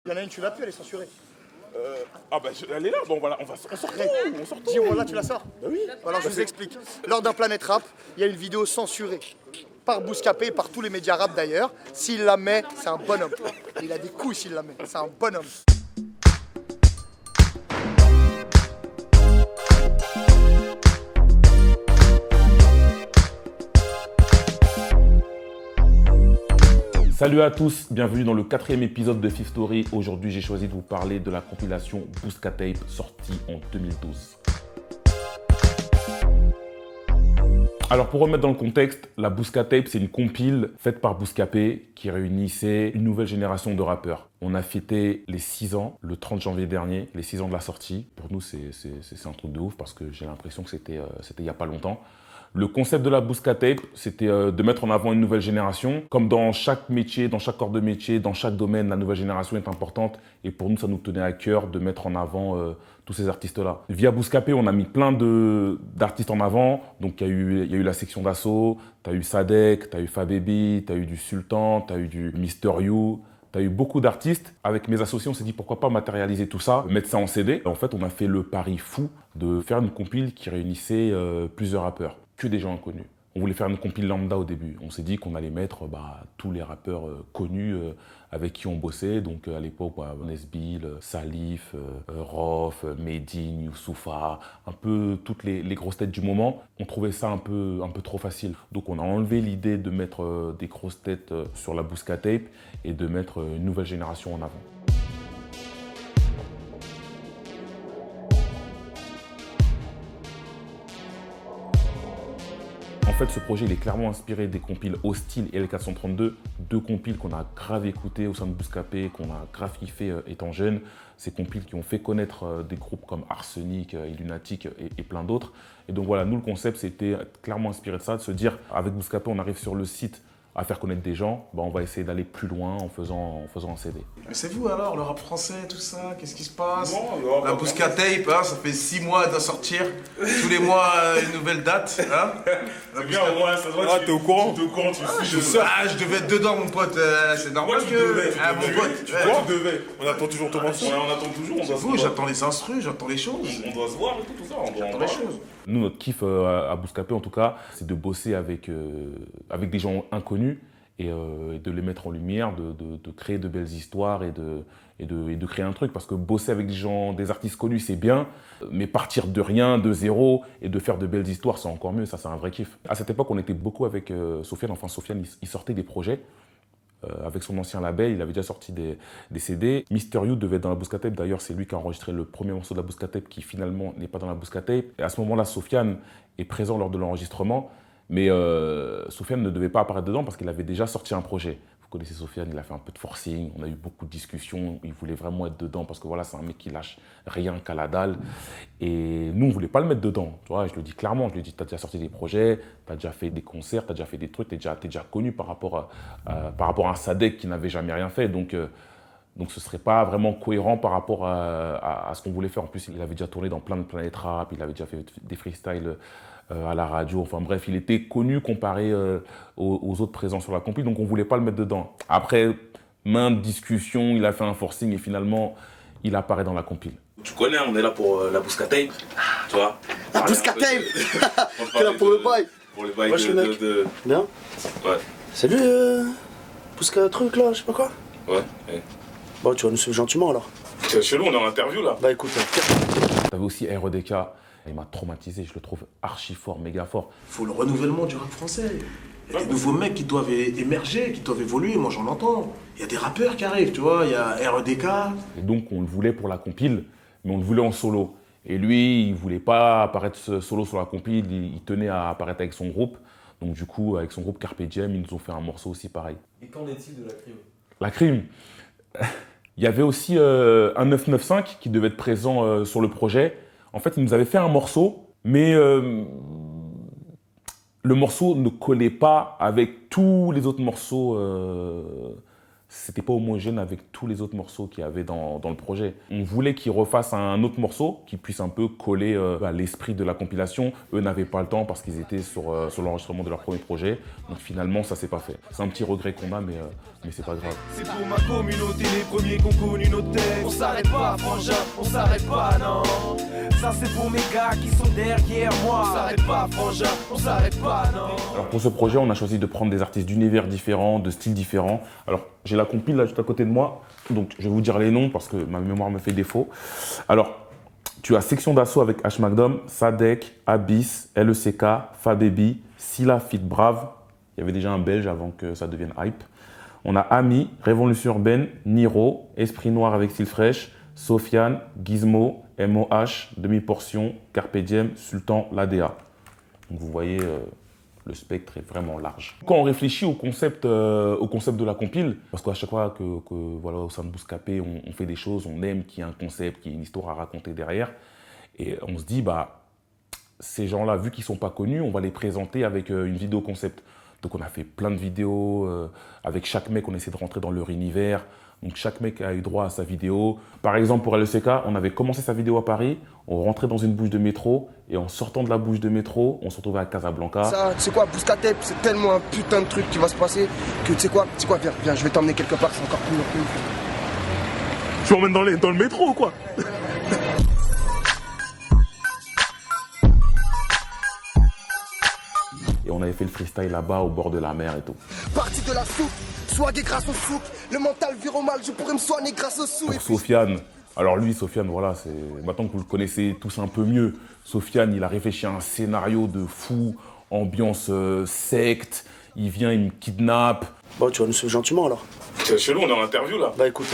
Il y en a une, tu l'as pu, elle est censurée. Elle est là, bon voilà, on sort tout. Dis-moi, là, tu la sors. Bah oui. Alors, je vous explique. Lors d'un Planète Rap, il y a une vidéo censurée. Par Bouscapé et par tous les médias rap d'ailleurs. S'il la met, c'est un bonhomme. Il a des couilles s'il la met. C'est un bonhomme. Salut à tous, bienvenue dans le 4e épisode de Fifth Story. Aujourd'hui, j'ai choisi de vous parler de la compilation Bouscatape sortie en 2012. Alors pour remettre dans le contexte, la Bouscatape, c'est une compile faite par Bouscapé qui réunissait une nouvelle génération de rappeurs. On a fêté les 6 ans le 30 janvier dernier, les 6 ans de la sortie. Pour nous, c'est un truc de ouf parce que j'ai l'impression que c'était il n'y a pas longtemps. Le concept de la Bouscatape, c'était de mettre en avant une nouvelle génération. Comme dans chaque métier, dans chaque corps de métier, dans chaque domaine, la nouvelle génération est importante. Et pour nous, ça nous tenait à cœur de mettre en avant tous ces artistes-là. Via Bouscapé, on a mis plein d'artistes en avant. Donc, il y a eu la section d'assaut, tu as eu Sadek, tu as eu Fabebi, tu as eu du Sultan, tu as eu du Mister You. Tu as eu beaucoup d'artistes. Avec mes associés, on s'est dit pourquoi pas matérialiser tout ça, mettre ça en CD. En fait, on a fait le pari fou de faire une compile qui réunissait plusieurs rappeurs, que des gens inconnus. On voulait faire une compile lambda au début. On s'est dit qu'on allait mettre tous les rappeurs connus avec qui on bossait. Donc à l'époque, Nesbill, Salif, Rof, Medine, Youssoupha, un peu toutes les grosses têtes du moment. On trouvait ça un peu trop facile. Donc on a enlevé l'idée de mettre des grosses têtes sur la Bouscatape et de mettre une nouvelle génération en avant. En fait, ce projet il est clairement inspiré des compiles Hostile et L432, deux compiles qu'on a grave écoutés au sein de Bouscapé, qu'on a grave kiffé étant jeune. Ces compiles qui ont fait connaître des groupes comme Arsenic, Illunatic et plein d'autres. Et donc voilà, nous le concept c'était clairement inspiré de ça, de se dire avec Bouscapé on arrive sur le site à faire connaître des gens, on va essayer d'aller plus loin en faisant un CD. Mais c'est vous alors, le rap français, tout ça, qu'est-ce qui se passe? Non, la Bouscatape, hein, ça fait 6 mois d'en sortir, tous les mois une nouvelle date. Hein. C'est bien au moins, ça se voit, t'es au courant. T'es au courant, tu suis. Je devais être dedans mon pote, c'est normal tu que... devais, mon pote, tu devais. On attend toujours ton morceau. On attend toujours, on doit se voir. J'attends les instrus, j'attends les choses. On doit se voir et tout ça, J'attends les choses. Nous, notre kiff à Bouscapé en tout cas, c'est de bosser avec des gens inconnus. Et de les mettre en lumière, de créer de belles histoires et de créer un truc. Parce que bosser avec des artistes connus, c'est bien, mais partir de rien, de zéro, et de faire de belles histoires, c'est encore mieux, ça c'est un vrai kiff. À cette époque, on était beaucoup avec Sofiane, enfin Sofiane, il sortait des projets. Avec son ancien label, il avait déjà sorti des CD. Mister You devait être dans la Bouscatape, d'ailleurs c'est lui qui a enregistré le premier morceau de la Bouscatape qui finalement n'est pas dans la Bouscatape. Et à ce moment-là, Sofiane est présent lors de l'enregistrement. Mais Sofiane ne devait pas apparaître dedans parce qu'il avait déjà sorti un projet. Vous connaissez Sofiane, il a fait un peu de forcing, on a eu beaucoup de discussions, il voulait vraiment être dedans parce que voilà, c'est un mec qui lâche rien qu'à la dalle. Et nous, on ne voulait pas le mettre dedans. Tu vois, je le dis clairement, je lui dis, tu as déjà sorti des projets, tu as déjà fait des concerts, tu as déjà fait des trucs, tu es déjà connu par rapport à un Sadek qui n'avait jamais rien fait. Donc ce ne serait pas vraiment cohérent par rapport à ce qu'on voulait faire. En plus, il avait déjà tourné dans plein de Planète Rap, il avait déjà fait des freestyles à la radio. Enfin bref, il était connu comparé aux autres présents sur la compil, donc on ne voulait pas le mettre dedans. Après, maintes discussions, il a fait un forcing et finalement, il apparaît dans la compil. Tu connais, on est là pour la Bouscatape, tu vois. La Bouscatape. T'es là pour le bail. Pour le bail Wesh, le mec. Bien. Ouais. Salut, Bousca truc là, je sais pas quoi. Ouais. Bon, tu vas nous suivre gentiment alors. C'est chelou, on est en interview là. Bah écoute, T'avais aussi REDK, il m'a traumatisé, je le trouve archi fort, méga fort. Faut le renouvellement du rap français. Il y a des nouveaux mecs qui doivent émerger, qui doivent évoluer, moi j'en entends. Il y a des rappeurs qui arrivent, tu vois, il y a REDK. Et donc on le voulait pour la compile, mais on le voulait en solo. Et lui, il voulait pas apparaître solo sur la compile, il tenait à apparaître avec son groupe. Donc du coup, avec son groupe Carpe Diem, ils nous ont fait un morceau aussi pareil. Et qu'en est-il de la crime? La crime. Il y avait aussi un 995 qui devait être présent sur le projet. En fait, il nous avait fait un morceau, mais le morceau ne collait pas avec tous les autres morceaux c'était pas homogène avec tous les autres morceaux qu'il y avait dans le projet. On voulait qu'ils refassent un autre morceau qui puisse un peu coller à l'esprit de la compilation. Eux n'avaient pas le temps parce qu'ils étaient sur l'enregistrement de leur premier projet. Donc finalement, ça s'est pas fait. C'est un petit regret qu'on a, mais c'est pas grave. C'est pour ma communauté, les premiers qui ont connu nos têtes. On s'arrête pas, frangin, on s'arrête pas, non. Ça c'est pour mes gars qui sont derrière moi. On s'arrête pas, frangin, on s'arrête pas, non. Alors pour ce projet, on a choisi de prendre des artistes d'univers différents, de styles différents. Alors j'ai la compile là juste à côté de moi, donc je vais vous dire les noms parce que ma mémoire me fait défaut. Alors tu as Section d'Assaut avec H Magnum, Sadek, Abyss, LECK, Fababy, Silla Fit Brave. Il y avait déjà un Belge avant que ça devienne hype. On a Ami, Révolution Urbaine, Niro, Esprit Noir avec Style Fresh, Sofiane, Gizmo, MOH, Demi-Portion, Carpe Diem, Sultan, l'ADA. Donc vous voyez, le spectre est vraiment large. Quand on réfléchit au concept de la compile, parce qu'à chaque fois que voilà, au sein de Bouscapé, on fait des choses, on aime qu'il y ait un concept, qu'il y ait une histoire à raconter derrière, et on se dit, bah, ces gens-là, vu qu'ils ne sont pas connus, on va les présenter avec une vidéo concept. Donc on a fait plein de vidéos, avec chaque mec, on essaie de rentrer dans leur univers. Donc chaque mec a eu droit à sa vidéo. Par exemple, pour LECK, on avait commencé sa vidéo à Paris, on rentrait dans une bouche de métro, et en sortant de la bouche de métro, on se retrouvait à Casablanca. Ça, tu sais quoi, Bouscapé, c'est tellement un putain de truc qui va se passer que tu sais quoi, viens, je vais t'emmener quelque part, c'est encore plus long. Tu m'emmènes dans le métro ou quoi? Et on avait fait le freestyle là-bas, au bord de la mer et tout. Parti de la soupe, soigné grâce au souk, le mental vire au mal, je pourrais me soigner grâce au sou. Pour Sofiane, alors lui, Sofiane, voilà, maintenant que vous le connaissez tous un peu mieux, Sofiane, il a réfléchi à un scénario de fou, ambiance secte, il vient, il me kidnappe. Bon, tu vas nous suivre gentiment alors. C'est chelou, on est en interview là. Bah écoute,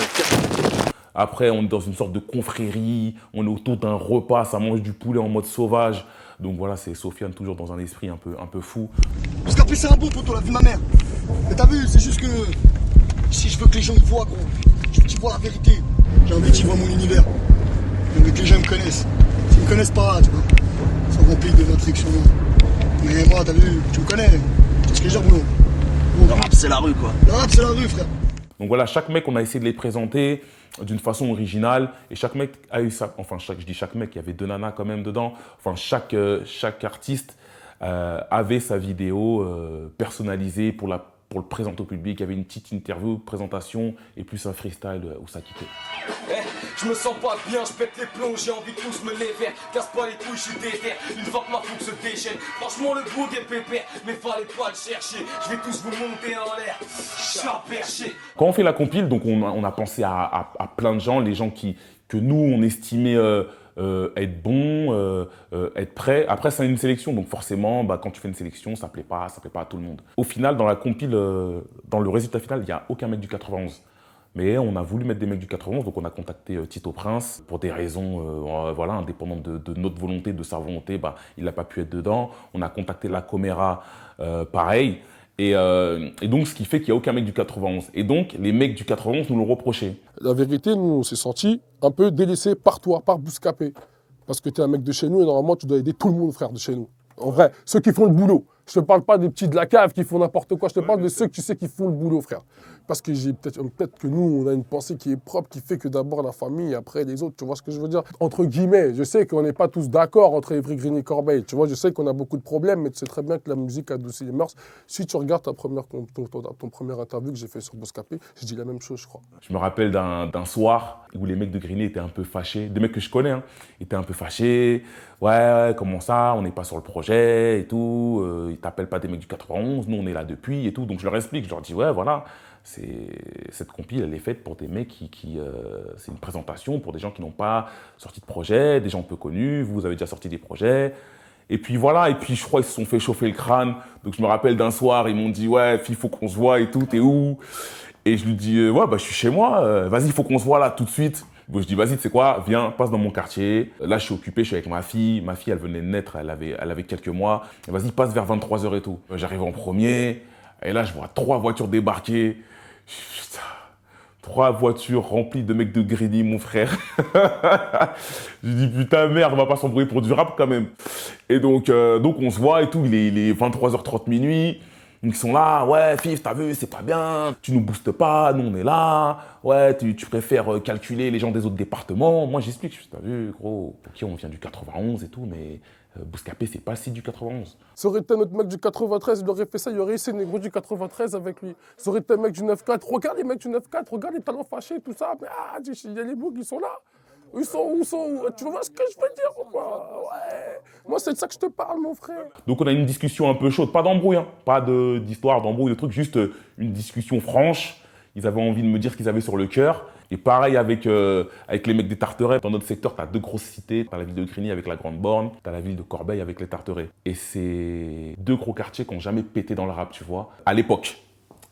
Après, on est dans une sorte de confrérie, on est autour d'un repas, ça mange du poulet en mode sauvage. Donc voilà, c'est Sofiane toujours dans un esprit un peu fou. Bouscapé, c'est un bon poteau, la vie de ma mère. Mais t'as vu, c'est juste que si je veux que les gens me voient, gros, je veux qu'ils voient la vérité. J'ai envie qu'ils voient mon univers. J'ai envie que les gens me connaissent. S'ils me connaissent pas, tu vois, ils sont remplis de matrix. Mais moi, t'as vu, tu me connais. C'est ce que j'ai, boulot. le rap c'est la rue quoi. Le rap, c'est la rue, frère. Donc voilà, chaque mec, on a essayé de les présenter d'une façon originale. Et chaque mec a eu ça. Enfin, je dis chaque mec, il y avait 2 nanas quand même dedans. Enfin, chaque artiste avait sa vidéo personnalisée pour le présenter au public. Il y avait une petite interview, présentation et plus un freestyle où ça quittait. Je me sens pas bien, je pète les plombs, j'ai envie de tous me lever. Casse pas les couilles, je suis déter. Une fois que ma fougue se déchaîne, franchement le bout est pépère, mais fallait pas le chercher. Je vais tous vous monter en l'air, je suis perché. Quand on fait la compile, donc on a pensé à plein de gens, les gens que nous on estimait être bons, être prêts. Après c'est une sélection, donc forcément bah, quand tu fais une sélection, ça plaît pas à tout le monde. Au final, dans la compile, dans le résultat final, il n'y a aucun mec du 91. Mais on a voulu mettre des mecs du 91, donc on a contacté Tito Prince pour des raisons voilà, indépendantes de notre volonté, de sa volonté, bah, il n'a pas pu être dedans. On a contacté La Coméra, pareil. Et donc, ce qui fait qu'il n'y a aucun mec du 91. Et donc, les mecs du 91 nous l'ont reproché. La vérité, nous, on s'est sentis un peu délaissés par toi, par Bouscapé. Parce que tu es un mec de chez nous et normalement, tu dois aider tout le monde, frère, de chez nous. En vrai, ceux qui font le boulot. Je ne te parle pas des petits de la cave qui font n'importe quoi. Je te parle de ceux que tu sais qui font le boulot, frère. Parce que peut-être que nous, on a une pensée qui est propre, qui fait que d'abord la famille, après les autres. Tu vois ce que je veux dire? Entre guillemets, je sais qu'on n'est pas tous d'accord entre Evry Green et Corbeil. Tu vois, je sais qu'on a beaucoup de problèmes, mais tu sais très bien que la musique adoucit les mœurs. Si tu regardes ton première interview que j'ai fait sur Bouscapé, je dis la même chose, je crois. Je me rappelle d'un soir où les mecs de Green étaient un peu fâchés. Des mecs que je connais, hein, étaient un peu fâchés. Ouais, comment ça, on n'est pas sur le projet et tout. Ils t'appellent pas des mecs du 91, nous on est là depuis et tout. Donc je leur explique, je leur dis ouais, voilà. Cette compile, elle est faite pour des mecs c'est une présentation pour des gens qui n'ont pas sorti de projet, des gens peu connus, vous avez déjà sorti des projets. Et puis voilà, et puis je crois qu'ils se sont fait chauffer le crâne. Donc je me rappelle d'un soir, ils m'ont dit ouais, il faut qu'on se voit et tout, t'es où? Et je lui dis ouais, bah je suis chez moi, vas-y, il faut qu'on se voit là tout de suite. Bon, je dis vas-y, tu sais quoi, viens, passe dans mon quartier. Là, je suis occupé, je suis avec ma fille. Ma fille, elle venait de naître, elle avait quelques mois. Vas-y, passe vers 23h et tout. J'arrive en premier, et là, je vois 3 voitures débarquer. Putain, 3 voitures remplies de mecs de Grigny, mon frère. Je dis putain, merde, on va pas s'embrouiller pour du rap quand même. Et donc on se voit et tout, il est 23h30 minuit. Donc ils sont là, ouais, Fif, t'as vu, c'est pas bien, tu nous boostes pas, nous on est là, ouais, tu préfères calculer les gens des autres départements. Moi j'explique, t'as vu, gros, ok, on vient du 91 et tout, mais Bouscapé, c'est pas le site du 91. Ça aurait été notre mec du 93, il aurait fait ça, il aurait essayé Négro du 93 avec lui. Ça aurait été un mec du 9-4, regarde les mecs du 9-4, regarde les talents fâchés, tout ça, mais il y a les boucs, ils sont là. Où sont, tu vois ce que je veux dire ou quoi? Ouais. Moi, c'est de ça que je te parle, mon frère. Donc, on a une discussion un peu chaude. Pas d'embrouille, hein. Pas d'histoire, d'embrouille, de trucs. Juste une discussion franche. Ils avaient envie de me dire ce qu'ils avaient sur le cœur. Et pareil avec les mecs des Tarterets. Dans notre secteur, tu as 2 grosses cités. Tu as la ville de Grigny avec la Grande Borne. Tu as la ville de Corbeil avec les Tarterets. Et c'est 2 gros quartiers qui n'ont jamais pété dans le rap, tu vois, à l'époque.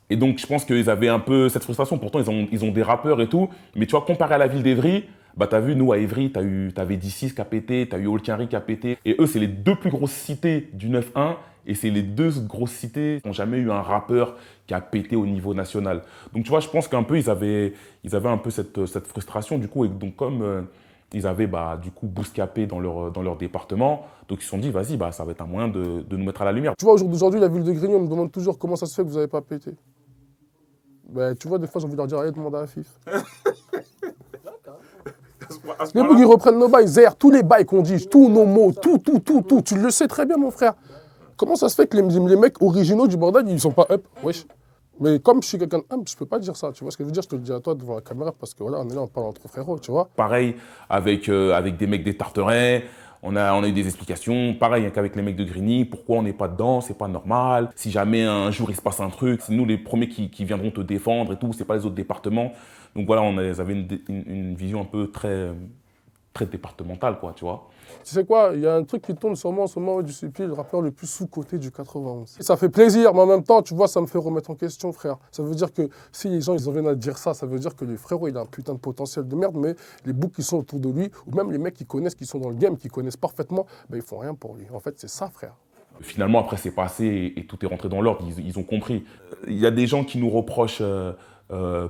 Et donc, je pense qu'ils avaient un peu cette frustration. Pourtant, ils ont des rappeurs et tout. Mais tu vois, comparé à la ville d'Evry, bah, t'as vu, nous, à Évry, t'avais D6 qui a pété, t'as eu Olkinry qui a pété. Et eux, c'est les 2 plus grosses cités du 9-1. Et c'est les 2 grosses cités qui n'ont jamais eu un rappeur qui a pété au niveau national. Donc, tu vois, je pense qu'un peu, ils avaient un peu cette frustration, du coup. Et donc, comme ils avaient, bah, du coup, Bouscapé dans leur département, donc ils se sont dit, vas-y, bah, ça va être un moyen de nous mettre à la lumière. Tu vois, aujourd'hui, la ville de Grigny, on me demande toujours comment ça se fait que vous n'avez pas pété. Ben, tu vois, des fois, j'ai envie de leur dire, allez, demander à Fif. Les bougs, ils reprennent nos bails, Zer, tous les bails qu'on dit, tous nos mots, tout. Tu le sais très bien, mon frère. Comment ça se fait que les mecs originaux du bordel, ils sont pas up? Wesh. Mais comme je suis quelqu'un humble, je peux pas dire ça. Tu vois ce que je veux dire? Je te le dis à toi devant la caméra parce que voilà, on est là, on parle entre frérots, tu vois. Pareil avec des mecs des Tarterets. On a eu des explications, pareil qu'avec les mecs de Grigny, pourquoi on n'est pas dedans, c'est pas normal. Si jamais un jour il se passe un truc, c'est nous les premiers qui viendront te défendre et tout, c'est pas les autres départements. Donc voilà, ils avaient une vision un peu très départementale, quoi, tu vois. Tu sais quoi, il y a un truc qui tourne sûrement en ce moment, du Supi, le rappeur le plus sous-coté du 91. Ça fait plaisir, mais en même temps, tu vois, ça me fait remettre en question, frère. Ça veut dire que si les gens, ils en viennent à dire ça, ça veut dire que le frérot, il a un putain de potentiel de merde, mais les boucs qui sont autour de lui, ou même les mecs qui connaissent, qui sont dans le game, qui connaissent parfaitement, ben, ils font rien pour lui. En fait, c'est ça, frère. Finalement, après, c'est passé et tout est rentré dans l'ordre, ils ont compris. Il y a des gens qui nous reprochent,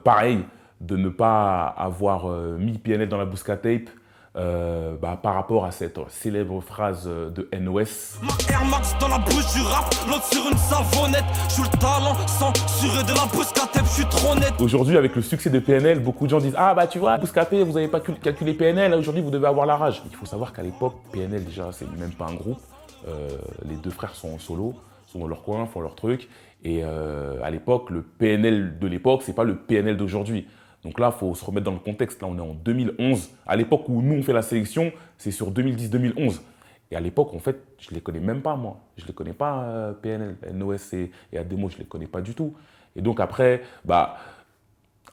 pareil, de ne pas avoir mis PNL dans la Bouscatape. Par rapport à cette célèbre phrase de NOS. Ma Air Max dans la bouche du rap, l'autre sur une savonnette. Je suis le talent censuré de la Bouscapé, je suis trop net. Aujourd'hui, avec le succès de PNL, beaucoup de gens disent « Ah bah tu vois, Bouscapé, vous n'avez pas calculé PNL, aujourd'hui vous devez avoir la rage. » Il faut savoir qu'à l'époque, PNL déjà, c'est même pas un groupe. Les 2 frères sont en solo, sont dans leur coin, font leur truc. Et à l'époque, le PNL de l'époque, c'est pas le PNL d'aujourd'hui. Donc là, il faut se remettre dans le contexte. Là, on est en 2011. À l'époque où nous, on fait la sélection, c'est sur 2010-2011. Et à l'époque, en fait, je ne les connais même pas, moi. Je ne les connais pas, PNL, NOS et Ademo, je ne les connais pas du tout. Et donc après,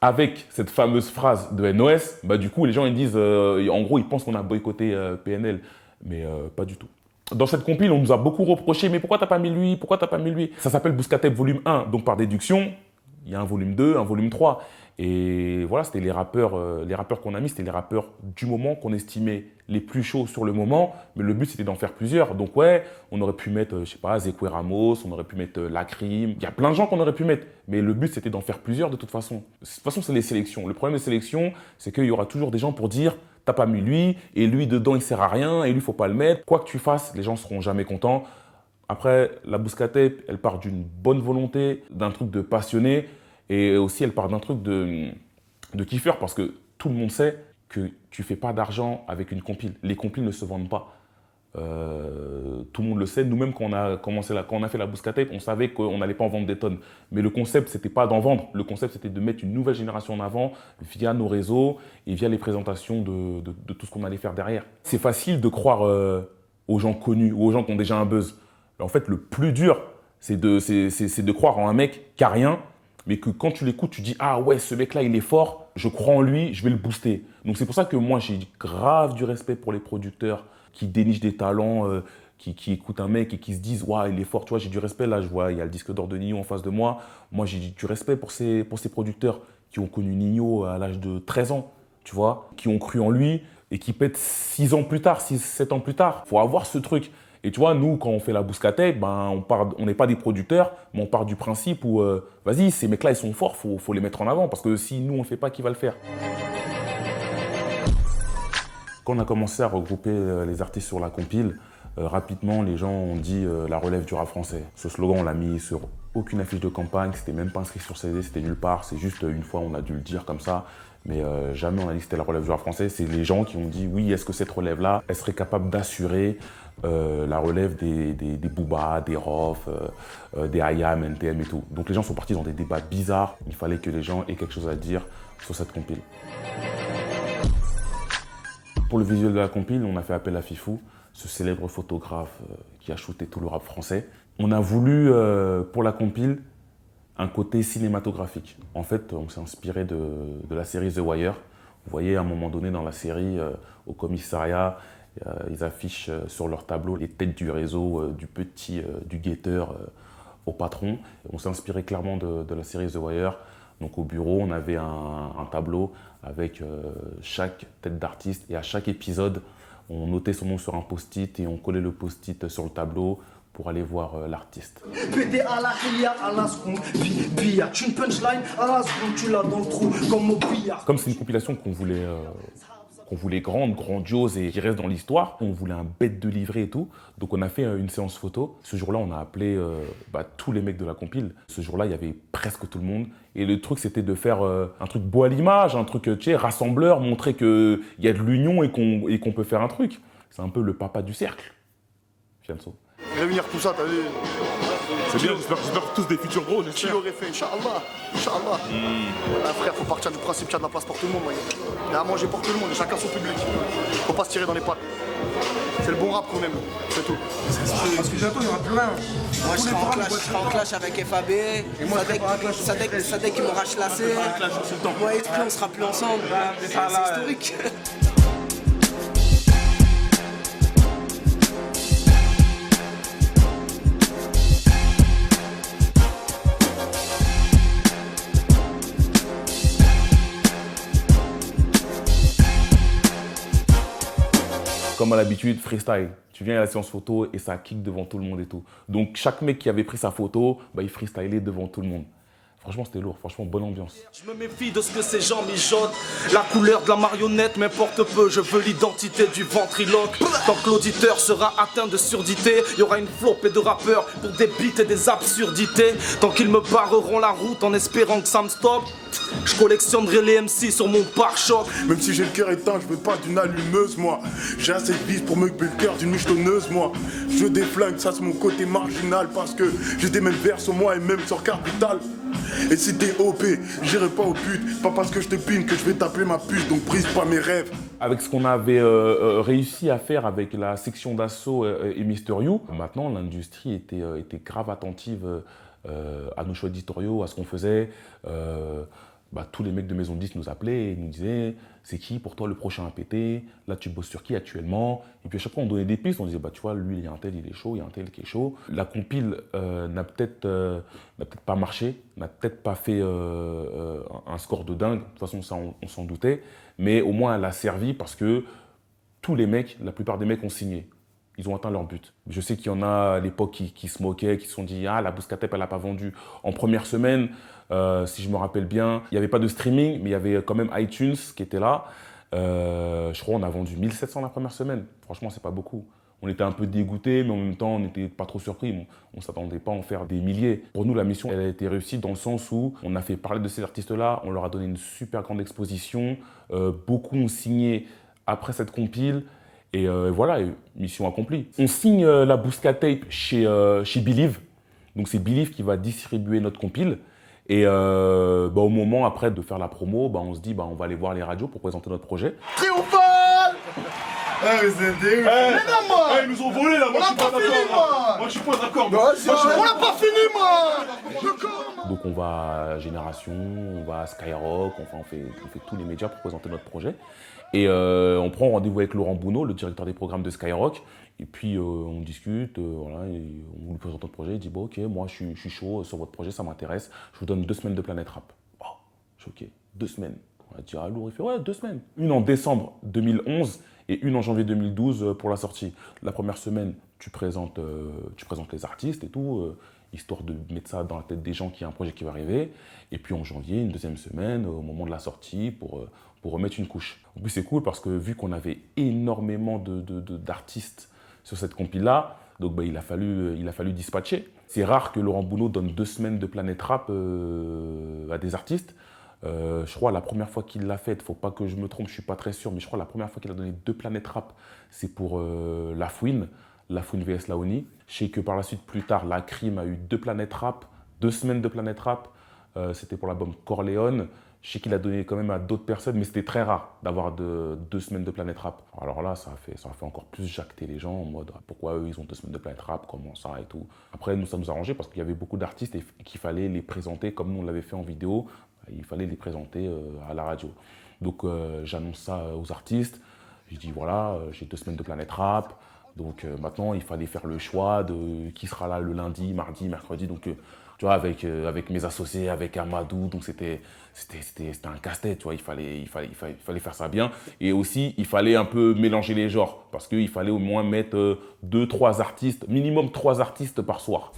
avec cette fameuse phrase de NOS, du coup, les gens, ils disent, en gros, ils pensent qu'on a boycotté PNL. Mais pas du tout. Dans cette compile, on nous a beaucoup reproché, mais pourquoi t'as pas mis lui? Pourquoi t'as pas mis lui? Ça s'appelle Bouscapé volume 1, donc par déduction, il y a un volume 2, un volume 3. Et voilà, c'était les rappeurs qu'on a mis, c'était les rappeurs du moment qu'on estimait les plus chauds sur le moment, mais le but c'était d'en faire plusieurs. Donc ouais, on aurait pu mettre, je sais pas, Zekwe Ramos, on aurait pu mettre Lacrim, il y a plein de gens qu'on aurait pu mettre, mais le but c'était d'en faire plusieurs de toute façon. De toute façon, c'est les sélections. Le problème des sélections, c'est qu'il y aura toujours des gens pour dire t'as pas mis lui, et lui dedans il sert à rien, et lui faut pas le mettre. Quoi que tu fasses, les gens seront jamais contents. Après, la Bouscapé, elle part d'une bonne volonté, d'un truc de passionné, et aussi elle part d'un truc de kiffeur, parce que tout le monde sait que tu fais pas d'argent avec une compile. Les compiles ne se vendent pas. Tout le monde le sait. Nous-mêmes, quand on a fait la Bouscapé, on savait qu'on n'allait pas en vendre des tonnes. Mais le concept, c'était pas d'en vendre. Le concept, c'était de mettre une nouvelle génération en avant via nos réseaux et via les présentations de tout ce qu'on allait faire derrière. C'est facile de croire aux gens connus ou aux gens qui ont déjà un buzz. En fait, le plus dur, c'est de croire en un mec qui n'a rien, mais que quand tu l'écoutes, tu dis « Ah ouais, ce mec-là, il est fort, je crois en lui, je vais le booster. » Donc c'est pour ça que moi, j'ai grave du respect pour les producteurs qui dénichent des talents, qui écoutent un mec et qui se disent « Waouh, il est fort. » Tu vois, j'ai du respect. Là, je vois, il y a le disque d'or de Nino en face de moi. Moi, j'ai du respect pour ces producteurs qui ont connu Nino à l'âge de 13 ans, tu vois, qui ont cru en lui et qui pètent 6 ans plus tard, 7 ans plus tard. Il faut avoir ce truc. Et tu vois, nous, quand on fait la Bouscapé, on n'est pas des producteurs, mais on part du principe où, vas-y, ces mecs-là, ils sont forts, faut les mettre en avant. Parce que si nous, on ne le fait pas, qui va le faire? Quand on a commencé à regrouper les artistes sur la compile, rapidement, les gens ont dit la relève du rap français. Ce slogan, on l'a mis sur aucune affiche de campagne, c'était même pas inscrit sur CD, c'était nulle part. C'est juste une fois, on a dû le dire comme ça. Mais jamais on a dit que c'était la relève du rap français. C'est les gens qui ont dit oui, est-ce que cette relève-là, elle serait capable d'assurer la relève des Booba, des Rof, des IAM, NTM et tout. Donc les gens sont partis dans des débats bizarres. Il fallait que les gens aient quelque chose à dire sur cette compile. Pour le visuel de la compile, on a fait appel à Fifou, ce célèbre photographe qui a shooté tout le rap français. On a voulu, pour la compile, un côté cinématographique. En fait, on s'est inspiré de la série The Wire. Vous voyez, à un moment donné dans la série, au commissariat, ils affichent sur leur tableau les têtes du réseau, du guetteur au patron. On s'est inspiré clairement de la série The Wire. Donc au bureau, on avait un tableau avec chaque tête d'artiste et à chaque épisode, on notait son nom sur un post-it et on collait le post-it sur le tableau pour aller voir l'artiste. Pété à la Hilia, à la seconde, billard. Tu une punchline, à la seconde, tu l'as dans le trou, comme au billard. Comme c'est une compilation qu'on voulait grande, grandiose et qui reste dans l'histoire, on voulait un bête de livret et tout. Donc on a fait une séance photo. Ce jour-là, on a appelé tous les mecs de la compile. Ce jour-là, il y avait presque tout le monde. Et le truc, c'était de faire un truc beau à l'image, un truc, tu sais, rassembleur, montrer qu'il y a de l'union et qu'on peut faire un truc. C'est un peu le papa du cercle, Fianso. Réunir tout ça, t'as vu? C'est bien, j'espère tous des futurs gros, Qui j'espère. l'aurait fait, Inch'Allah. Inch'Allah. Ah, frère, faut partir du principe qu'il y a de la place pour tout le monde. Il y a à manger pour tout le monde et chacun son public. Faut pas se tirer dans les pattes. C'est le bon rap qu'on aime, c'est tout. Parce que bientôt il y aura plein. Moi je serai en clash avec FAB. Et moi Sadek qui m'aura chlassé. Moi et on sera plus ensemble. C'est historique. Comme à l'habitude, freestyle. Tu viens à la séance photo et ça kick devant tout le monde et tout. Donc chaque mec qui avait pris sa photo, il freestylait devant tout le monde. Franchement, c'était lourd. Franchement, bonne ambiance. Je me méfie de ce que ces gens mijotent. La couleur de la marionnette m'importe peu. Je veux l'identité du ventriloque. Tant que l'auditeur sera atteint de surdité, il y aura une flopée de rappeurs pour des beats et des absurdités. Tant qu'ils me barreront la route en espérant que ça me stoppe, je collectionnerai les MC sur mon pare-choc. Même si j'ai le cœur éteint, je veux pas d'une allumeuse, moi. J'ai assez de vis pour me couper le cœur d'une michetonneuse, moi. Je veux des flingues, ça c'est mon côté marginal. Parce que j'ai des mêmes vers sur moi et même sur carte vitale. Et si t'es OP, j'irai pas au pute. Pas parce que je te pine que je vais t'appeler ma puce, donc brise pas mes rêves. Avec ce qu'on avait réussi à faire avec la section d'assaut et Mister You, maintenant l'industrie était grave attentive à nos choix éditoriaux, à ce qu'on faisait. Tous les mecs de Maison 10 nous appelaient et nous disaient c'est qui pour toi le prochain à péter? Là tu bosses sur qui actuellement? Et puis à chaque fois on donnait des pistes, on disait tu vois lui il y a un tel il est chaud, il y a un tel qui est chaud. La compile n'a peut-être pas marché, n'a peut-être pas fait un score de dingue, de toute façon ça on s'en doutait, mais au moins elle a servi parce que tous les mecs, la plupart des mecs ont signé. Ils ont atteint leur but. Je sais qu'il y en a à l'époque qui se moquaient, qui se sont dit « Ah, la Bouscapé, elle n'a pas vendu. » En première semaine, si je me rappelle bien, il n'y avait pas de streaming, mais il y avait quand même iTunes qui était là. Je crois qu'on a vendu 1700 la première semaine. Franchement, c'est pas beaucoup. On était un peu dégoûtés, mais en même temps, on n'était pas trop surpris. On ne s'attendait pas à en faire des milliers. Pour nous, la mission, elle a été réussie dans le sens où on a fait parler de ces artistes-là, on leur a donné une super grande exposition. Beaucoup ont signé après cette compile. Et voilà, mission accomplie. On signe la Bousca Tape chez Believe. Donc c'est Believe qui va distribuer notre compile. Et au moment après de faire la promo, on se dit on va aller voir les radios pour présenter notre projet. Triomphal! Mais c'est non, moi! Ils nous ont volé là, moi je suis pas d'accord. Moi je suis pas d'accord. On l'a pas fini, moi! Donc on va à Génération, on va à Skyrock, enfin on fait tous les médias pour présenter notre projet. Et on prend rendez-vous avec Laurent Bounot, le directeur des programmes de Skyrock. Et puis on discute, voilà, et on lui présente notre projet. Il dit ok, moi je suis chaud sur votre projet, ça m'intéresse. Je vous donne 2 semaines de Planète Rap. Oh, je suis ok, 2 semaines. On va dire à Lourd, il fait ouais, 2 semaines. Une en décembre 2011 et une en janvier 2012 pour la sortie. La première semaine, tu présentes les artistes et tout, histoire de mettre ça dans la tête des gens qu'il y a un projet qui va arriver. Et puis en janvier, une 2e semaine, au moment de la sortie, pour remettre une couche. En plus, c'est cool parce que vu qu'on avait énormément d'artistes sur cette compile-là. Donc il a fallu dispatcher. C'est rare que Laurent Bounod donne 2 semaines de Planète Rap à des artistes. Je crois la première fois qu'il l'a fait, faut pas que je me trompe, je suis pas très sûr, mais je crois la première fois qu'il a donné 2 Planètes Rap, c'est pour La Fouine vs Laoni. Je sais que par la suite, plus tard, La Crime a eu 2 Planètes Rap, 2 semaines de Planète Rap. C'était pour l'album Corleone. Je sais qu'il a donné quand même à d'autres personnes, mais c'était très rare d'avoir 2 semaines de Planète Rap. Alors là, ça a fait encore plus jacter les gens en mode pourquoi eux ils ont 2 semaines de Planète Rap, comment ça et tout. Après, nous, ça nous a arrangé parce qu'il y avait beaucoup d'artistes et qu'il fallait les présenter comme nous on l'avait fait en vidéo. Il fallait les présenter à la radio. Donc j'annonce ça aux artistes. Je dis voilà, j'ai 2 semaines de Planète Rap. Donc maintenant, il fallait faire le choix de qui sera là le lundi, mardi, mercredi. Donc tu vois, avec mes associés, avec Amadou, donc c'était un casse-tête, tu vois, il fallait faire ça bien. Et aussi, il fallait un peu mélanger les genres, parce qu'il fallait au moins mettre 2-3 artistes, minimum 3 artistes par soir.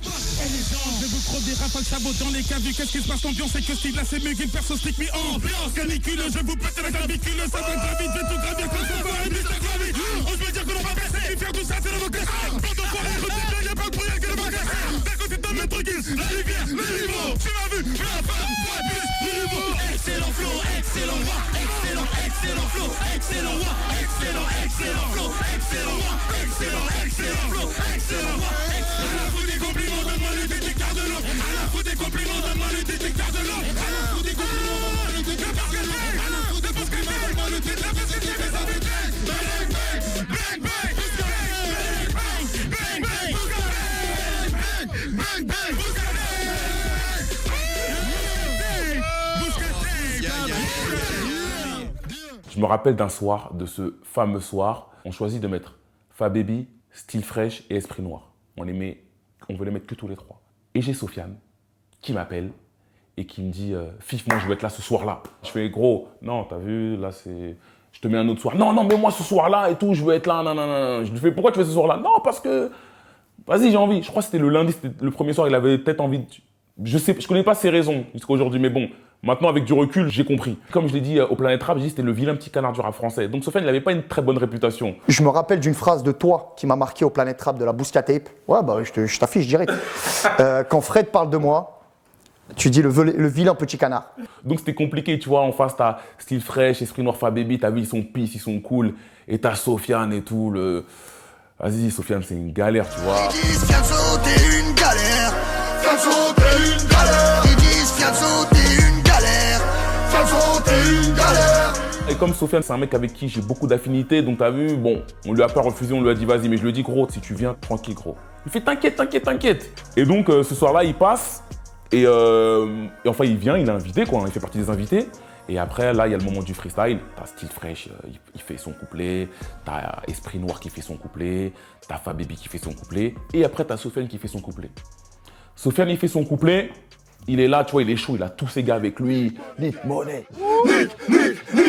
Des rafales sabot dans les caves, qu'est-ce qui se passe, l'ambiance c'est que style là c'est mieux qu'une personne stick me ambiance canicule, je vous pète la clavicule, ça va gravite, je vais tout gravir quand ça va et Mr. Gravy, on se veut dire que l'on va baisser, et faire tout ça c'est le vocabulaire, quand on croit les côtés, y'a pas de bruit que le bagage, d'un côté de notre guise, la rivière, le niveau, tu m'as vu, la femme, pas plus, le niveau, excellent flow, excellent roi, excellent flow, excellent roi, excellent flow, excellent roi, excellent flow, excellent roi, excellent flow, des compliments, donne-moi le détecteur de l'eau. À la fois des compliments, donne-moi le détecteur de l'eau. À la fois des compliments, donne-moi le détecteur de l'eau. À la fois des compliments, donne-moi le détecteur de l'eau. Parce que tu fais ça de bang, bang, bang, bang, bang, bang, bang, bang, Je me rappelle d'un soir, de ce fameux soir, on choisit de mettre Fababy, Style Fresh et Esprit Noir. On veut les mettre que tous les 3. Et j'ai Sofiane qui m'appelle et qui me dit Fif, moi je veux être là ce soir-là. Je fais gros, non, t'as vu, là c'est. Je te mets un autre soir. Non, mais moi ce soir-là et tout, je veux être là. Non. Je lui fais pourquoi tu fais ce soir-là? Non, parce que. Vas-y, j'ai envie. Je crois que c'était le lundi, c'était le premier soir, il avait peut-être envie de. Je connais pas ses raisons jusqu'à aujourd'hui, mais bon. Maintenant, avec du recul, j'ai compris. Comme je l'ai dit au Planète Rap, j'ai dit c'était le vilain petit canard du rap français. Donc Sofiane, il n'avait pas une très bonne réputation. Je me rappelle d'une phrase de toi qui m'a marqué au Planète Rap de la Bousca Tape. Ouais, bah je t'affiche direct. Quand Fred parle de moi, tu dis le vilain petit canard. Donc c'était compliqué, tu vois. En face, t'as Style Fresh, Esprit Noir, Fababy, t'as vu, ils sont pisse, ils sont cool. Et t'as Sofiane et tout. Vas-y, Sofiane, c'est une galère, tu vois. Ils disent Fianso, t'es une galère. Fianso, t'es une galère. Ils disent Fianso, t'es une galère. Fianso, t'es une galère. Et comme Sofiane, c'est un mec avec qui j'ai beaucoup d'affinités, donc t'as vu, bon, on lui a pas refusé, on lui a dit vas-y, mais je lui ai dit gros, si tu viens, tranquille gros. Il fait t'inquiète. Et donc ce soir-là, il passe, et enfin il vient, il est invité quoi, il fait partie des invités. Et après, là, il y a le moment du freestyle. T'as Style Fresh, il fait son couplet. T'as Esprit Noir qui fait son couplet. T'as Fababy qui fait son couplet. Et après, t'as Sofiane qui fait son couplet. Sofiane, il fait son couplet. Il est là, tu vois, il est chaud. Il a tous ses gars avec lui. Need money. Need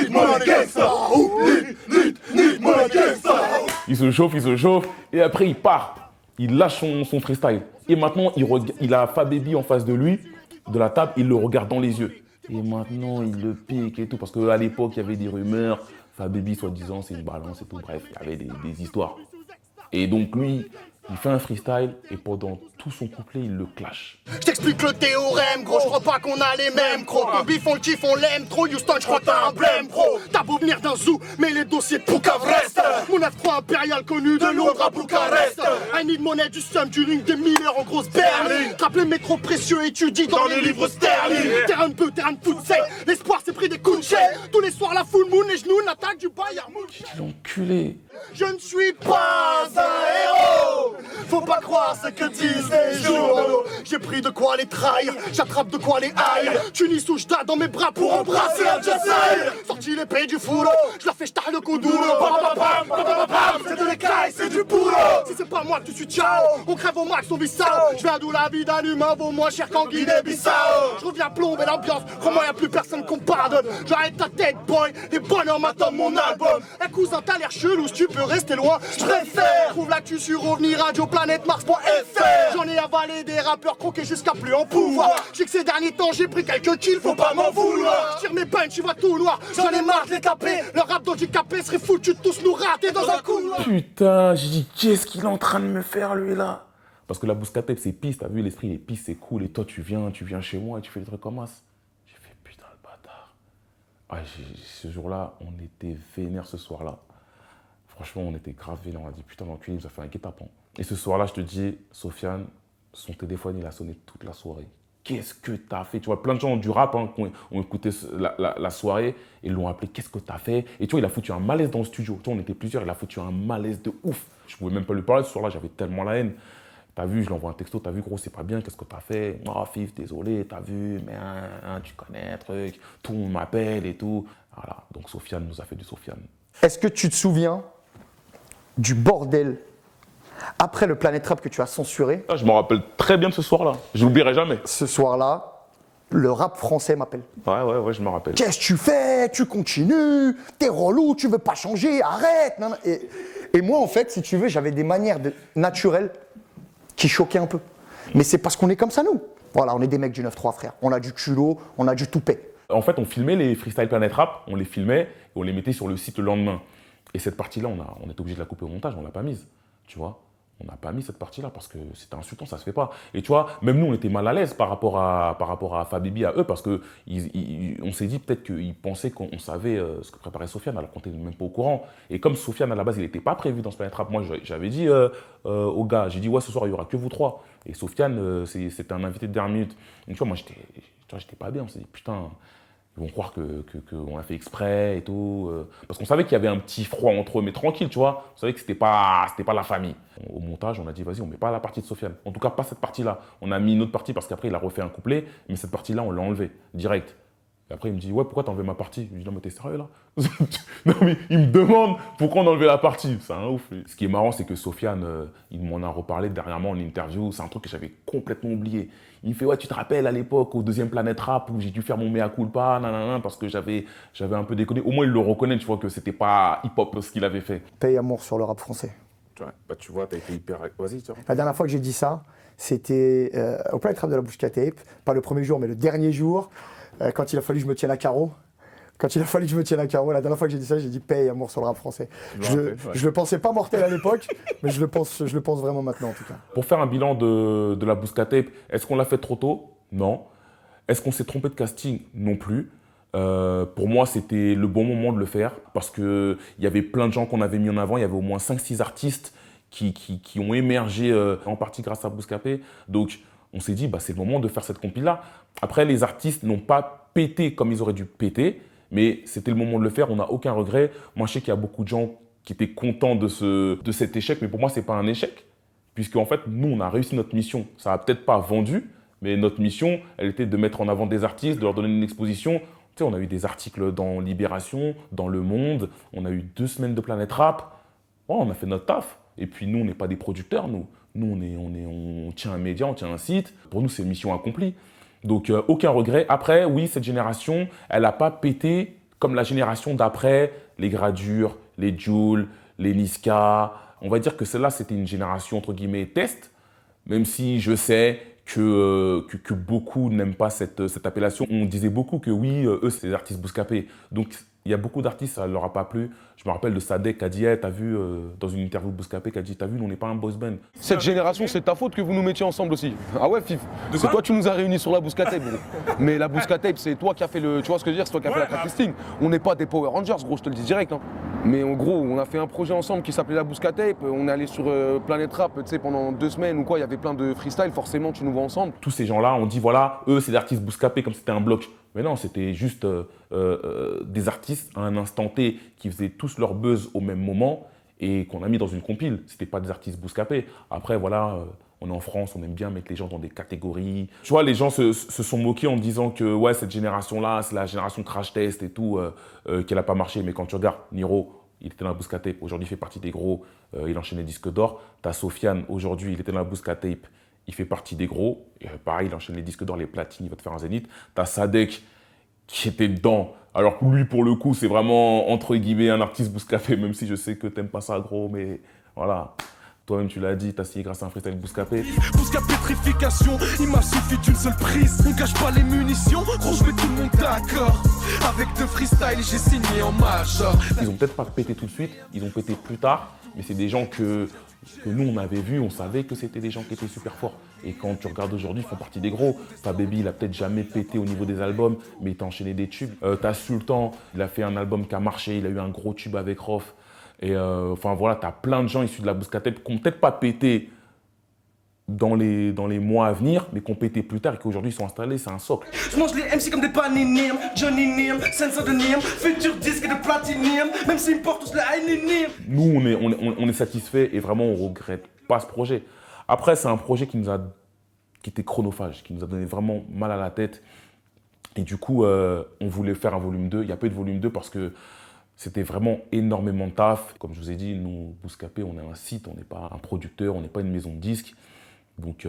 money gangsta. Need money gangsta. Il se chauffe. Et après, il part. Il lâche son freestyle. Et maintenant, il a Fababy en face de lui, de la table. Il le regarde dans les yeux. Et maintenant, il le pique et tout, parce qu'à l'époque, il y avait des rumeurs, Fababy, soi-disant, c'est une balance et tout, bref, il y avait des histoires. Et donc, lui, il fait un freestyle, et pendant tout son couplet, il le clash. Je t'explique le théorème, gros, je crois pas qu'on a les mêmes, gros. Ton bif, on le kiffe, on l'aime trop, Houston, je crois que t'as un blême, gros. T'as beau venir d'un zoo, mais les dossiers de Poucave restent. Mon F3 impérial connu de Londres à Bucarest. I need money, du sum, du ring, des mineurs en grosse berline. Trappe les métros précieux, étudie dans les livres sterling. Terrain de peu, terrain de foot, c'est l'espoir, c'est pris des coups de chais. Tous les soirs, la full moon, les genoux, l'attaque du Bayern Munich. L'enculé. Je ne suis pas un héros. Faut pas croire ce que disent les journaux. J'ai pris de quoi les trahir, j'attrape de quoi les haïr. Tunis ou j'da dans mes bras pour embrasser un Jazair. Sorti l'épée du fourreau, je la fais j't'arre le coup d'ouro. C'est de l'écaille, c'est du boulot. Si c'est pas pas moi que tu suis ciao. On crève au max, on vit ça. Je viens d'où la vie d'un humain vaut moins cher qu'en Guinée-Bissau. Je reviens plomber l'ambiance, crois-moi y'a plus personne qu'on pardonne. J'arrête ta tête boy, et bonheur m'attend mon album. Eh cousin t'as l'air chelou, si tu peux rester loin, je préfère. Trouve l'actu sur OVNI, Radio Planète Mars.fr. J'en ai avalé des rappeurs croqués jusqu'à plus en pouvoir. J'ai que ces derniers temps j'ai pris quelques kills, faut pas m'en vouloir. Je tire mes peines, tu vois tout noir, j'en ai marre de les taper. Le rap d'handicapé serait foutu de tous nous rater dans un couloir. Putain, j'ai dit, qu'est-ce qu'il est en train de me faire, lui, là? Parce que la Bouscapé, c'est pisse, t'as vu, l'esprit, les pistes, c'est cool. Et toi, tu viens chez moi et tu fais des trucs comme ça. J'ai fait, putain, le bâtard. Ah, ce jour-là, on était vénère ce soir-là. Franchement, on était grave vénère. On a dit, putain, l'enculé, il nous a fait un guet-apens. Et ce soir-là, je te dis, Sofiane, son téléphone, il a sonné toute la soirée. Qu'est-ce que t'as fait? Tu vois, plein de gens du rap qui ont écouté la soirée et l'ont appelé, qu'est-ce que t'as fait? Et tu vois, il a foutu un malaise dans le studio. Tu vois, on était plusieurs, il a foutu un malaise de ouf. Je pouvais même pas lui parler ce soir-là, j'avais tellement la haine. T'as vu, je lui envoie un texto, t'as vu, gros, c'est pas bien, qu'est-ce que t'as fait? Oh, Fif, désolé, t'as vu, mais tu connais, truc, tout le monde m'appelle et tout. Voilà, donc Sofiane nous a fait du Sofiane. Est-ce que tu te souviens du bordel après le Planète Rap que tu as censuré? Je me rappelle très bien de ce soir-là, je l'oublierai jamais. Ce soir-là, le rap français m'appelle. Ouais, je me rappelle. Qu'est-ce que tu fais? Tu continues? T'es relou, tu veux pas changer? Arrête! Non, non. Et moi, en fait, si tu veux, j'avais des manières naturelles qui choquaient un peu. Mais c'est parce qu'on est comme ça, nous. Voilà, on est des mecs du 9-3, frère. On a du culot, on a du toupet. En fait, on filmait les freestyle Planète Rap, on les filmait et on les mettait sur le site le lendemain. Et cette partie-là, on était obligé de la couper au montage, on l'a pas mise, tu vois. On n'a pas mis cette partie-là parce que c'était insultant, ça se fait pas. Et tu vois, même nous, on était mal à l'aise par rapport à Fabibi, à eux, parce qu'on s'est dit peut-être qu'ils pensaient qu'on savait ce que préparait Sofiane, alors qu'on n'était même pas au courant. Et comme Sofiane, à la base, il n'était pas prévu dans ce Planète Rap, moi, j'avais dit aux gars, j'ai dit, ouais, ce soir, il n'y aura que vous trois. Et Sofiane, c'était un invité de dernière minute. Donc tu vois, moi, j'étais pas bien, on s'est dit, putain, ils vont croire qu'on a fait exprès et tout. Parce qu'on savait qu'il y avait un petit froid entre eux, mais tranquille, tu vois. On savait que c'était pas la famille. Au montage, on a dit, vas-y, on met pas la partie de Sofiane. En tout cas, pas cette partie-là. On a mis une autre partie parce qu'après, il a refait un couplet, mais cette partie-là, on l'a enlevée, direct. Et après, il me dit, ouais, pourquoi t'as enlevé ma partie? Je lui dis, non, mais t'es sérieux là? Non, mais il me demande pourquoi on a enlevé la partie. C'est un ouf. Ce qui est marrant, c'est que Sofiane, il m'en a reparlé dernièrement en interview. C'est un truc que j'avais complètement oublié. Il me fait, ouais, tu te rappelles à l'époque, au deuxième Planète Rap, où j'ai dû faire mon mea culpa, nanana, parce que j'avais un peu déconné. Au moins, il le reconnaît, tu vois, que c'était pas hip-hop ce qu'il avait fait. Paix et amour sur le rap français. Ouais, bah, tu vois, t'as été hyper. Vas-y, tu vois. La dernière fois que j'ai dit ça, c'était au Planète Rap de la Bouscapé, pas le premier jour, mais le dernier jour. Quand il a fallu que je me tienne à carreau. La dernière fois que j'ai dit ça, j'ai dit paix et amour sur le rap français. Je le pensais pas mortel à l'époque, mais je le pense vraiment maintenant en tout cas. Pour faire un bilan de la Bouscapé, est-ce qu'on l'a fait trop tôt? Non. Est-ce qu'on s'est trompé de casting? Non plus. Pour moi, c'était le bon moment de le faire parce qu'il y avait plein de gens qu'on avait mis en avant. Il y avait au moins 5-6 artistes qui ont émergé en partie grâce à Bouscapé. Donc, on s'est dit, bah, c'est le moment de faire cette compile-là. Après, les artistes n'ont pas pété comme ils auraient dû péter, mais c'était le moment de le faire. On n'a aucun regret. Moi, je sais qu'il y a beaucoup de gens qui étaient contents de cet échec, mais pour moi, ce n'est pas un échec. Puisque, en fait, nous, on a réussi notre mission. Ça n'a peut-être pas vendu, mais notre mission, elle était de mettre en avant des artistes, de leur donner une exposition. Tu sais, on a eu des articles dans Libération, dans Le Monde. On a eu 2 semaines de Planète Rap. Oh, on a fait notre taf. Et puis, nous, on n'est pas des producteurs, nous. Nous, on tient un média, on tient un site. Pour nous, c'est une mission accomplie. Donc, aucun regret. Après, oui, cette génération, elle n'a pas pété comme la génération d'après, les Gradure, les Jul, les Niska. On va dire que celle-là, c'était une génération, entre guillemets, test. Même si je sais que beaucoup n'aiment pas cette appellation. On disait beaucoup que oui, eux, c'est des artistes Bouscapé. Donc, il y a beaucoup d'artistes, ça ne leur a pas plu. Je me rappelle de Sadek qui a dit, hey, t'as vu, dans une interview de Bouscapé, qui a dit, t'as vu, nous, on n'est pas un boys band. Cette génération, c'est ta faute que vous nous mettiez ensemble aussi. Ah ouais, Fif, c'est toi qui nous as réunis sur la Bouscapé, gros. Mais la Bouscapé, c'est toi qui as fait le. Tu vois ce que je veux dire? C'est toi qui as fait la track listing. On n'est pas des Power Rangers, gros, je te le dis direct. Hein. Mais en gros, on a fait un projet ensemble qui s'appelait la Bouscapé. On est allé sur Planète Rap, tu sais, pendant 2 semaines ou quoi, il y avait plein de freestyle, forcément, tu nous vois ensemble. Tous ces gens-là, on dit, voilà, eux, c'est des artistes Bouscapé comme c'était un bloc. Mais non, c'était juste des artistes à un instant T qui faisaient tous leur buzz au même moment et qu'on a mis dans une compile. C'était pas des artistes Bouscapé. Après, voilà, on est en France, on aime bien mettre les gens dans des catégories. Tu vois, les gens se sont moqués en disant que ouais, cette génération-là, c'est la génération crash test et tout, qu'elle n'a pas marché. Mais quand tu regardes Niro, il était dans la Bouscapé. Aujourd'hui, il fait partie des gros, il enchaîne les disques d'or. Tu as Sofiane, aujourd'hui, il était dans la Bouscapé. Il fait partie des gros. Et pareil, il enchaîne les disques d'or, les platines, il va te faire un zénith. Tu as Sadek qui était dedans. Alors que lui, pour le coup, c'est vraiment, entre guillemets, un artiste Bouscapé, même si je sais que t'aimes pas ça, gros, mais voilà. Toi-même, tu l'as dit, t'as signé grâce à un freestyle Bouscapé. Bouscapétrification, il m'a suffi d'une seule prise. On cache pas les munitions, gros, je mets tout le monde d'accord. Avec deux freestyles, j'ai signé en major. Ils ont peut-être pas pété tout de suite, ils ont pété plus tard, mais c'est des gens que nous, on avait vus, on savait que c'était des gens qui étaient super forts. Et quand tu regardes aujourd'hui, ils font partie des gros. T'as Baby, il a peut-être jamais pété au niveau des albums, mais il t'a enchaîné des tubes. T'as Sultan, il a fait un album qui a marché, il a eu un gros tube avec Rof. Et enfin voilà, t'as plein de gens issus de la Bouscapé qui n'ont peut-être pas pété dans les mois à venir, mais qui ont pété plus tard et qui aujourd'hui sont installés, c'est un socle. Je mange les MC comme des paninirmes, Johnny Nirm, Sensor de Nirm, futur disque de platinium, même s'ils me portent tous les Aininirm. Nous, on est satisfait et vraiment on regrette pas ce projet. Après, c'est un projet qui était chronophage, qui nous a donné vraiment mal à la tête. Et du coup, on voulait faire un volume 2. Il n'y a pas eu de volume 2 parce que c'était vraiment énormément de taf. Comme je vous ai dit, nous, Bouscapé, on est un site, on n'est pas un producteur, on n'est pas une maison de disques. Donc,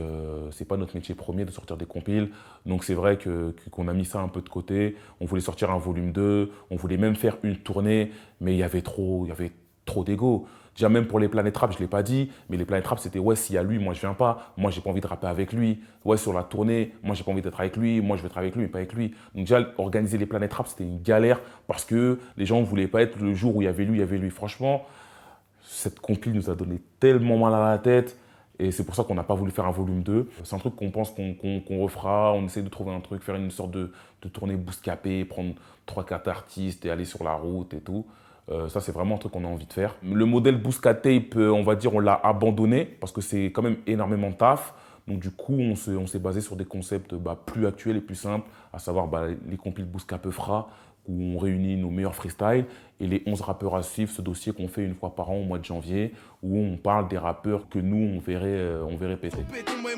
c'est pas notre métier premier de sortir des compiles. Donc, c'est vrai qu'on a mis ça un peu de côté. On voulait sortir un volume 2, on voulait même faire une tournée, mais il y avait trop d'ego. Déjà, même pour les Planètes Rap, je ne l'ai pas dit, mais les Planètes Rap, c'était ouais, s'il y a lui, moi je viens pas. Moi, j'ai pas envie de rapper avec lui. Ouais, sur la tournée, moi, j'ai pas envie d'être avec lui. Moi, je veux travailler avec lui, mais pas avec lui. Donc, déjà, organiser les Planètes Rap, c'était une galère parce que les gens ne voulaient pas être le jour où il y avait lui. Franchement, cette compile nous a donné tellement mal à la tête. Et c'est pour ça qu'on n'a pas voulu faire un volume 2. C'est un truc qu'on pense qu'on refera. On essaie de trouver un truc, faire une sorte de tournée Bouscapé, prendre 3-4 artistes et aller sur la route et tout. Ça, c'est vraiment un truc qu'on a envie de faire. Le modèle Bouscatape, on va dire, on l'a abandonné parce que c'est quand même énormément de taf. Donc, du coup, on s'est basé sur des concepts plus actuels et plus simples, à savoir les compiles Bouscapé Fra, où on réunit nos meilleurs freestyles et les 11 rappeurs à suivre, ce dossier qu'on fait une fois par an au mois de janvier, où on parle des rappeurs que nous, on verrait péter.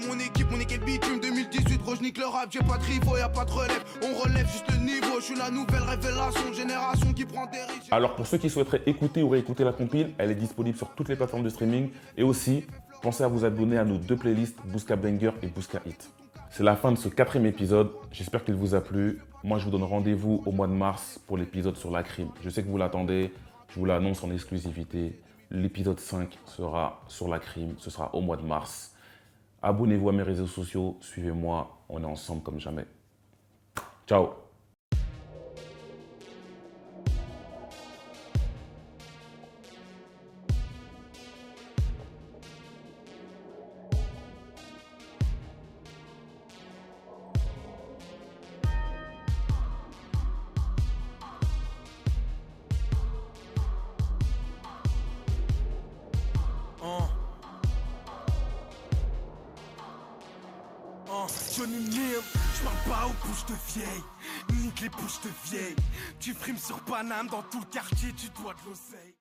Mon équipe, mon équipe bitume 2018, gros, je nique le rap, j'ai pas de rivaux, y'a pas de relève, on relève juste le niveau, je suis la nouvelle révélation, génération qui prend des risques. Alors pour ceux qui souhaiteraient écouter ou réécouter la compile, elle est disponible sur toutes les plateformes de streaming et aussi, pensez à vous abonner à nos 2 playlists, Bousca Banger et Bousca Hit. C'est la fin de ce 4e épisode, j'espère qu'il vous a plu. Moi je vous donne rendez-vous au mois de mars pour l'épisode sur la crime. Je sais que vous l'attendez, je vous l'annonce en exclusivité. L'épisode 5 sera sur la crime, ce sera au mois de mars. Abonnez-vous à mes réseaux sociaux, suivez-moi, on est ensemble comme jamais. Ciao. Johnny Nirm, je parle pas aux bouches de vieille, nique les bouches de vieille. Tu frimes sur Paname dans tout le quartier, tu dois de l'oseille.